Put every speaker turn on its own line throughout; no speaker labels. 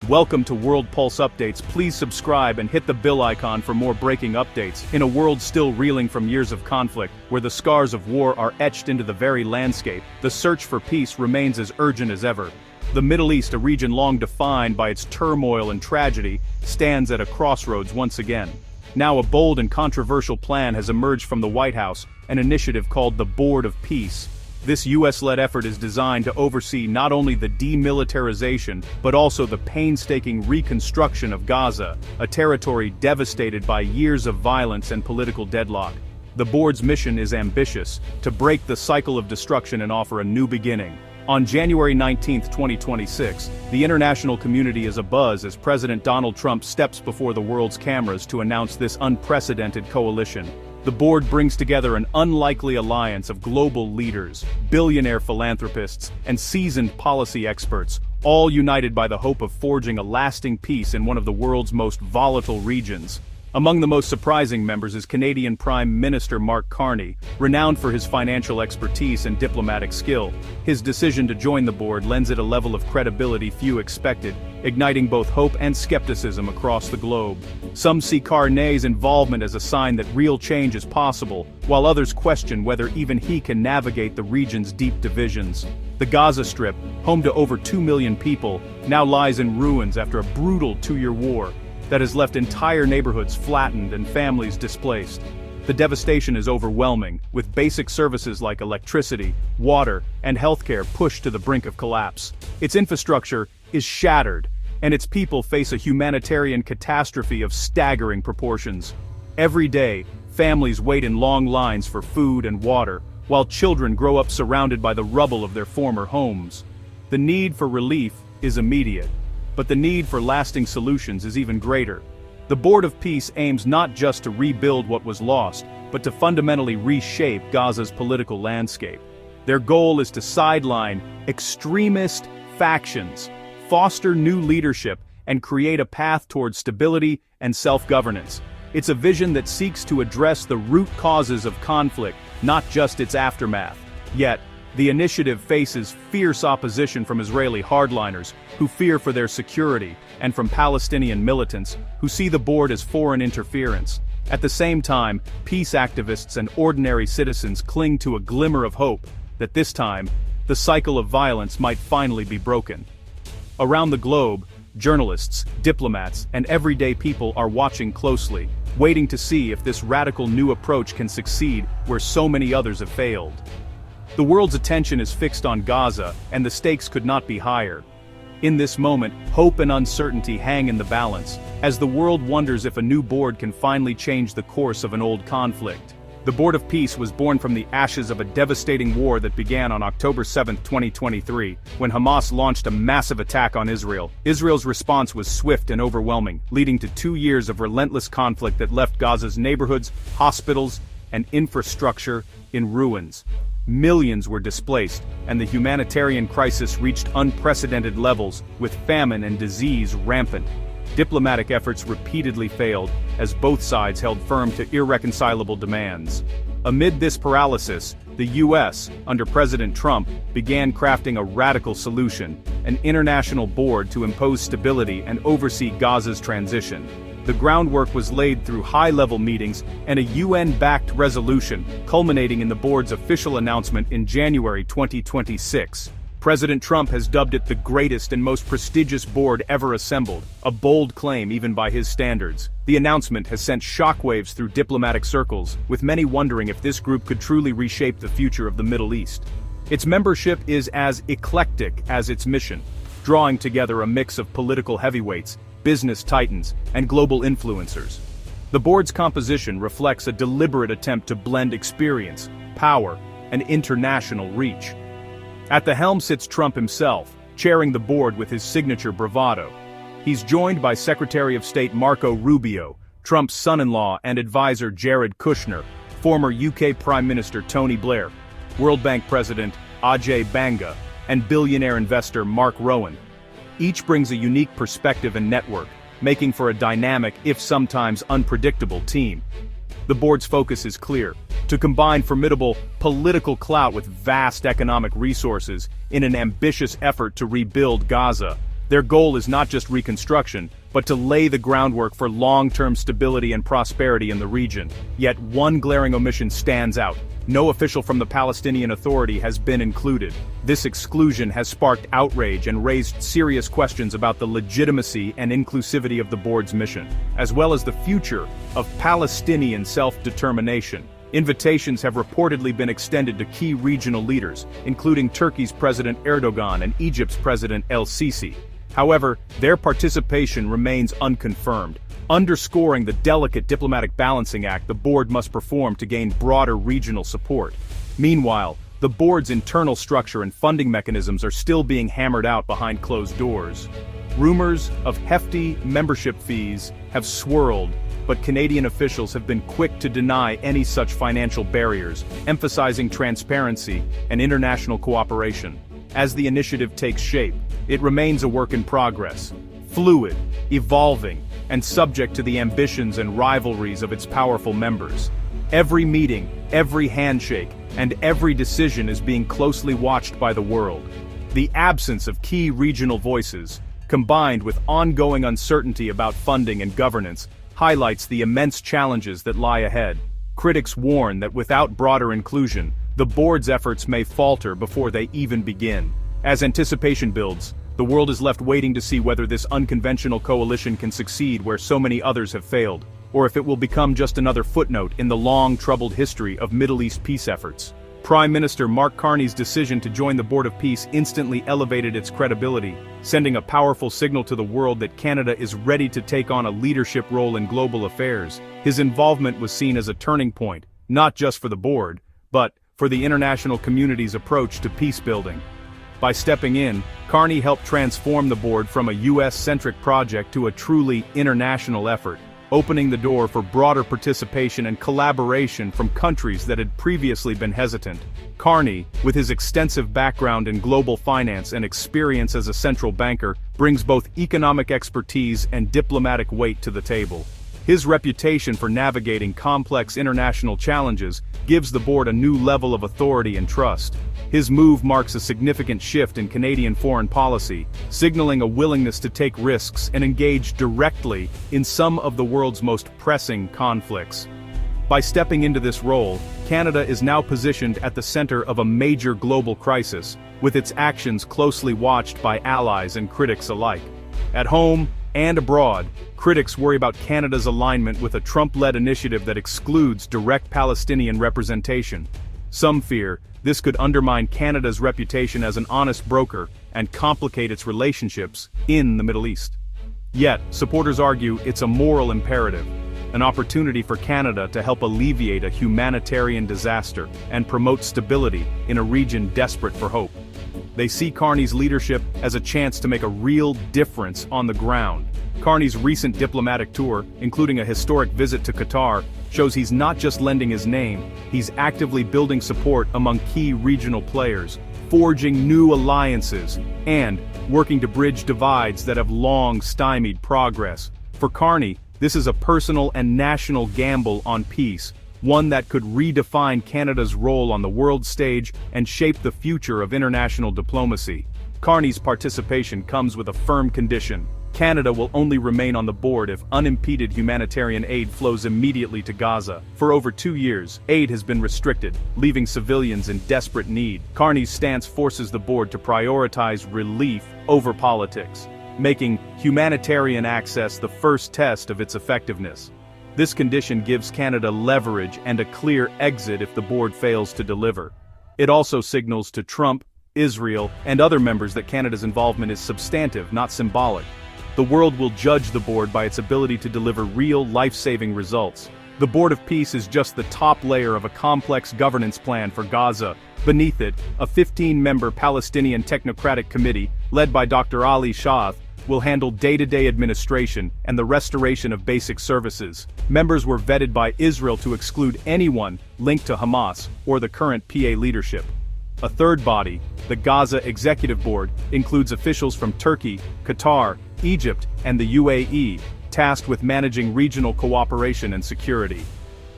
Welcome to World Pulse Updates. Please subscribe and hit the bell icon for more breaking updates. In a world still reeling from years of conflict, where the scars of war are etched into the very landscape, the search for peace remains as urgent as ever. The Middle East, a region long defined by its turmoil and tragedy, stands at a crossroads once again. Now a bold and controversial plan has emerged from the White House, an initiative called the Board of Peace. This US-led effort is designed to oversee not only the demilitarization, but also the painstaking reconstruction of Gaza, a territory devastated by years of violence and political deadlock. The board's mission is ambitious: to break the cycle of destruction and offer a new beginning. On January 19, 2026, the international community is abuzz as President Donald Trump steps before the world's cameras to announce this unprecedented coalition. The board brings together an unlikely alliance of global leaders, billionaire philanthropists, and seasoned policy experts, all united by the hope of forging a lasting peace in one of the world's most volatile regions. Among the most surprising members is Canadian Prime Minister Mark Carney, renowned for his financial expertise and diplomatic skill. His decision to join the board lends it a level of credibility few expected, igniting both hope and skepticism across the globe. Some see Carney's involvement as a sign that real change is possible, while others question whether even he can navigate the region's deep divisions. The Gaza Strip, home to over 2 million people, now lies in ruins after a brutal two-year war that has left entire neighborhoods flattened and families displaced. The devastation is overwhelming, with basic services like electricity, water, and healthcare pushed to the brink of collapse. Its infrastructure is shattered, and its people face a humanitarian catastrophe of staggering proportions. Every day, families wait in long lines for food and water, while children grow up surrounded by the rubble of their former homes. The need for relief is immediate, but the need for lasting solutions is even greater. The Board of Peace aims not just to rebuild what was lost, but to fundamentally reshape Gaza's political landscape. Their goal is to sideline extremist factions, foster new leadership, and create a path towards stability and self-governance. It's a vision that seeks to address the root causes of conflict, not just its aftermath. Yet, the initiative faces fierce opposition from Israeli hardliners, who fear for their security, and from Palestinian militants, who see the board as foreign interference. At the same time, peace activists and ordinary citizens cling to a glimmer of hope that this time, the cycle of violence might finally be broken. Around the globe, journalists, diplomats, and everyday people are watching closely, waiting to see if this radical new approach can succeed where so many others have failed. The world's attention is fixed on Gaza, and the stakes could not be higher. In this moment, hope and uncertainty hang in the balance, as the world wonders if a new board can finally change the course of an old conflict. The Board of Peace was born from the ashes of a devastating war that began on October 7, 2023, when Hamas launched a massive attack on Israel. Israel's response was swift and overwhelming, leading to 2 years of relentless conflict that left Gaza's neighborhoods, hospitals, and infrastructure in ruins. Millions were displaced, and the humanitarian crisis reached unprecedented levels, with famine and disease rampant. Diplomatic efforts repeatedly failed, as both sides held firm to irreconcilable demands. Amid this paralysis, the US, under President Trump, began crafting a radical solution: an international board to impose stability and oversee Gaza's transition. The groundwork was laid through high-level meetings and a UN-backed resolution, culminating in the board's official announcement in January 2026. President Trump has dubbed it the greatest and most prestigious board ever assembled, a bold claim even by his standards. The announcement has sent shockwaves through diplomatic circles, with many wondering if this group could truly reshape the future of the Middle East. Its membership is as eclectic as its mission, drawing together a mix of political heavyweights, business titans, and global influencers. The board's composition reflects a deliberate attempt to blend experience, power, and international reach. At the helm sits Trump himself, chairing the board with his signature bravado. He's joined by Secretary of State Marco Rubio, Trump's son-in-law and advisor Jared Kushner, former UK Prime Minister Tony Blair, World Bank President Ajay Banga, and billionaire investor Mark Rowan. Each brings a unique perspective and network, making for a dynamic, if sometimes unpredictable, team. The board's focus is clear: to combine formidable political clout with vast economic resources in an ambitious effort to rebuild Gaza. Their goal is not just reconstruction, but to lay the groundwork for long-term stability and prosperity in the region. Yet one glaring omission stands out. No official from the Palestinian Authority has been included. This exclusion has sparked outrage and raised serious questions about the legitimacy and inclusivity of the board's mission, as well as the future of Palestinian self-determination. Invitations have reportedly been extended to key regional leaders, including Turkey's President Erdogan and Egypt's President El-Sisi. However, their participation remains unconfirmed, underscoring the delicate diplomatic balancing act the board must perform to gain broader regional support. Meanwhile, the board's internal structure and funding mechanisms are still being hammered out behind closed doors. Rumors of hefty membership fees have swirled, but Canadian officials have been quick to deny any such financial barriers, emphasizing transparency and international cooperation. As the initiative takes shape, it remains a work in progress, fluid, evolving, and subject to the ambitions and rivalries of its powerful members. Every meeting, every handshake, and every decision is being closely watched by the world. The absence of key regional voices, combined with ongoing uncertainty about funding and governance, highlights the immense challenges that lie ahead. Critics warn that without broader inclusion, the board's efforts may falter before they even begin. As anticipation builds, the world is left waiting to see whether this unconventional coalition can succeed where so many others have failed, or if it will become just another footnote in the long, troubled history of Middle East peace efforts. Prime Minister Mark Carney's decision to join the Board of Peace instantly elevated its credibility, sending a powerful signal to the world that Canada is ready to take on a leadership role in global affairs. His involvement was seen as a turning point, not just for the board, but for the international community's approach to peace building. By stepping in, Carney helped transform the board from a US-centric project to a truly international effort, opening the door for broader participation and collaboration from countries that had previously been hesitant. Carney, with his extensive background in global finance and experience as a central banker, brings both economic expertise and diplomatic weight to the table. His reputation for navigating complex international challenges gives the board a new level of authority and trust. His move marks a significant shift in Canadian foreign policy, signaling a willingness to take risks and engage directly in some of the world's most pressing conflicts. By stepping into this role, Canada is now positioned at the center of a major global crisis, with its actions closely watched by allies and critics alike. At home and abroad, critics worry about Canada's alignment with a Trump-led initiative that excludes direct Palestinian representation. Some fear this could undermine Canada's reputation as an honest broker and complicate its relationships in the Middle East. Yet, supporters argue it's a moral imperative, an opportunity for Canada to help alleviate a humanitarian disaster and promote stability in a region desperate for hope. They see Carney's leadership as a chance to make a real difference on the ground. Carney's recent diplomatic tour, including a historic visit to Qatar, shows he's not just lending his name, he's actively building support among key regional players, forging new alliances, and working to bridge divides that have long stymied progress. For Carney, this is a personal and national gamble on peace, one that could redefine Canada's role on the world stage and shape the future of international diplomacy. Carney's participation comes with a firm condition. Canada will only remain on the board if unimpeded humanitarian aid flows immediately to Gaza. For over 2 years, aid has been restricted, leaving civilians in desperate need. Carney's stance forces the board to prioritize relief over politics, making humanitarian access the first test of its effectiveness. This condition gives Canada leverage and a clear exit if the board fails to deliver. It also signals to Trump, Israel, and other members that Canada's involvement is substantive, not symbolic. The world will judge the board by its ability to deliver real, life-saving results. The Board of Peace is just the top layer of a complex governance plan for Gaza. Beneath it, a 15-member Palestinian technocratic committee, led by Dr. Ali Shaath, will handle day-to-day administration and the restoration of basic services. Members were vetted by Israel to exclude anyone linked to Hamas or the current PA leadership. A third body, the Gaza Executive Board, includes officials from Turkey, Qatar, Egypt, and the UAE, tasked with managing regional cooperation and security.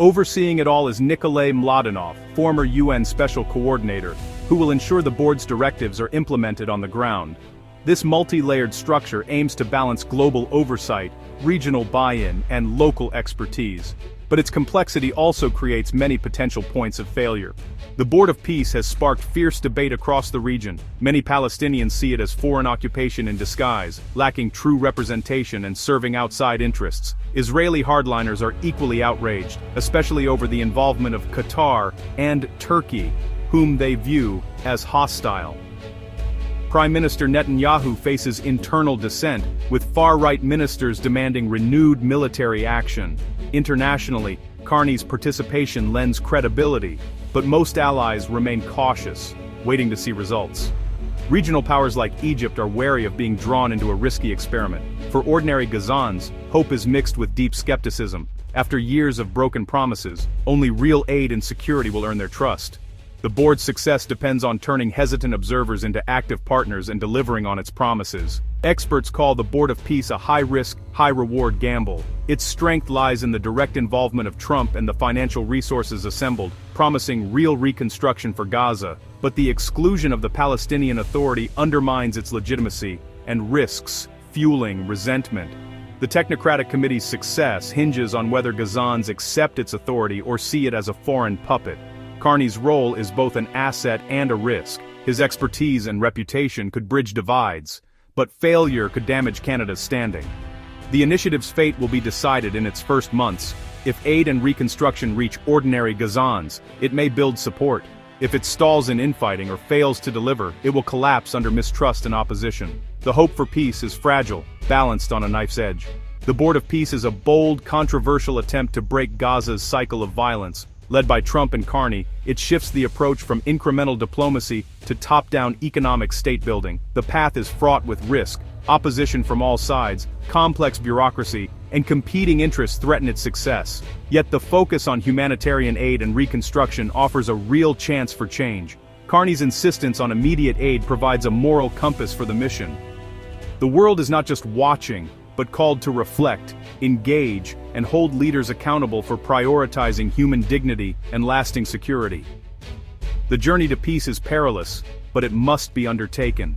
Overseeing it all is Nikolay Mladenov, former UN Special Coordinator, who will ensure the board's directives are implemented on the ground. This multi-layered structure aims to balance global oversight, regional buy-in, and local expertise. But its complexity also creates many potential points of failure. The Board of Peace has sparked fierce debate across the region. Many Palestinians see it as foreign occupation in disguise, lacking true representation and serving outside interests. Israeli hardliners are equally outraged, especially over the involvement of Qatar and Turkey, whom they view as hostile. Prime Minister Netanyahu faces internal dissent, with far-right ministers demanding renewed military action. Internationally, Carney's participation lends credibility, but most allies remain cautious, waiting to see results. Regional powers like Egypt are wary of being drawn into a risky experiment. For ordinary Gazans, hope is mixed with deep skepticism. After years of broken promises, only real aid and security will earn their trust. The board's success depends on turning hesitant observers into active partners and delivering on its promises. Experts call the Board of Peace a high-risk, high-reward gamble. Its strength lies in the direct involvement of Trump and the financial resources assembled, promising real reconstruction for Gaza. But the exclusion of the Palestinian Authority undermines its legitimacy and risks fueling resentment. The Technocratic Committee's success hinges on whether Gazans accept its authority or see it as a foreign puppet. Carney's role is both an asset and a risk. His expertise and reputation could bridge divides, but failure could damage Canada's standing. The initiative's fate will be decided in its first months. If aid and reconstruction reach ordinary Gazans, it may build support. If it stalls in infighting or fails to deliver, it will collapse under mistrust and opposition. The hope for peace is fragile, balanced on a knife's edge. The Board of Peace is a bold, controversial attempt to break Gaza's cycle of violence. Led by Trump and Carney, it shifts the approach from incremental diplomacy to top-down economic state-building. The path is fraught with risk, opposition from all sides, complex bureaucracy, and competing interests threaten its success. Yet the focus on humanitarian aid and reconstruction offers a real chance for change. Carney's insistence on immediate aid provides a moral compass for the mission. The world is not just watching, but called to reflect, engage, and hold leaders accountable for prioritizing human dignity and lasting security. The journey to peace is perilous, but it must be undertaken.